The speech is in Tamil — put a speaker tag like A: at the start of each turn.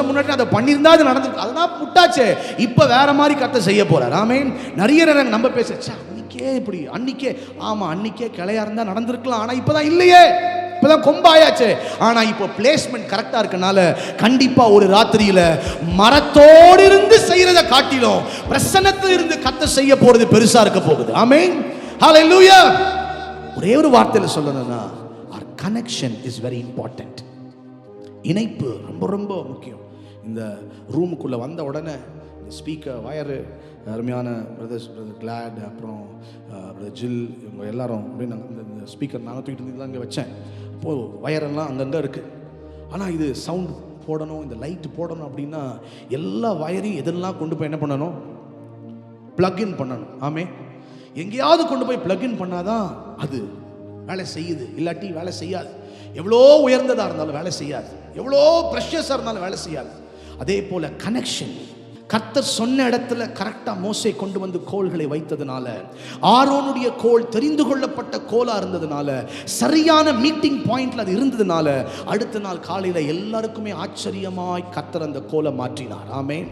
A: வருஷம் முன்னாடி அதை பண்ணியிருந்தா அது நடந்திருக்கு, அதெல்லாம் முட்டாச்சு. இப்போ வேற மாதிரி கர்த்தர் செய்ய போறார். ஆமென். நிறைய நேரம் நம்ம பேச அன்னைக்கே இப்படி, அன்னைக்கே ஆமா அன்னைக்கே கிளையா இருந்தா நடந்திருக்கலாம், ஆனா இப்பதான் இல்லையே, இப்பதான் கொம்பாயாச்சு. ஆனா இப்போ பிளேஸ்மெண்ட் கரெக்டா இருக்கனால கண்டிப்பா ஒரு ராத்திரியில மரத்தோடு இருந்து செய்யறத காட்டிலும் பிரசன்னத்தில் இருந்து கர்த்தர் செய்ய போறது பெருசா இருக்க போகுது. ஆமென். ஹalleluya. ஒரே ஒரு வார்த்தையில சொல்லணும்னா our connection is very important. இணைப்பு ரொம்ப ரொம்ப முக்கியம். இந்த ரூமுக்குள்ள வந்த உடனே ஸ்பீக்கர் வயரு அருமையான பிரதர் கிளாட், அப்புறம் பிரதர் ஜில், இவங்க எல்லாரும் அப்படின்னு நாங்கள் இந்த ஸ்பீக்கர் நாங்கள் தூக்கிட்டு வந்து இங்கே வச்சேன். இப்போது வயரெல்லாம் அங்கங்கே இருக்குது. ஆனால் இது சவுண்ட் போடணும், இந்த லைட்டு போடணும் அப்படின்னா எல்லா வயரையும் எதெல்லாம் கொண்டு போய் என்ன பண்ணணும், ப்ளக்இன் பண்ணணும். ஆமே, எங்கேயாவது கொண்டு போய் ப்ளக்இன் பண்ணாதான் அது வேலை செய்யுது, இல்லாட்டி வேலை செய்யாது. எவ்வளோ உயர்ந்ததாக இருந்தாலும் வேலை செய்யாது, எவ்வளோ ப்ரெஷஸாக இருந்தாலும் வேலை செய்யாது. அதே போல் கனெக்ஷன், கர்த்தர் சொன்ன இடத்துல கரெக்டா மோசே கொண்டு வந்து கோல்களை வைத்ததுனால, ஆரோனுடைய கோல் தெரிந்து கொள்ளப்பட்ட கோலா இருந்ததுனால, சரியான மீட்டிங் பாயிண்ட்ல அது இருந்ததுனால, அடுத்த நாள் காலையில எல்லாருக்குமே ஆச்சரியமாய் கர்த்தர் அந்த கோலை மாற்றினார். ஆமென்.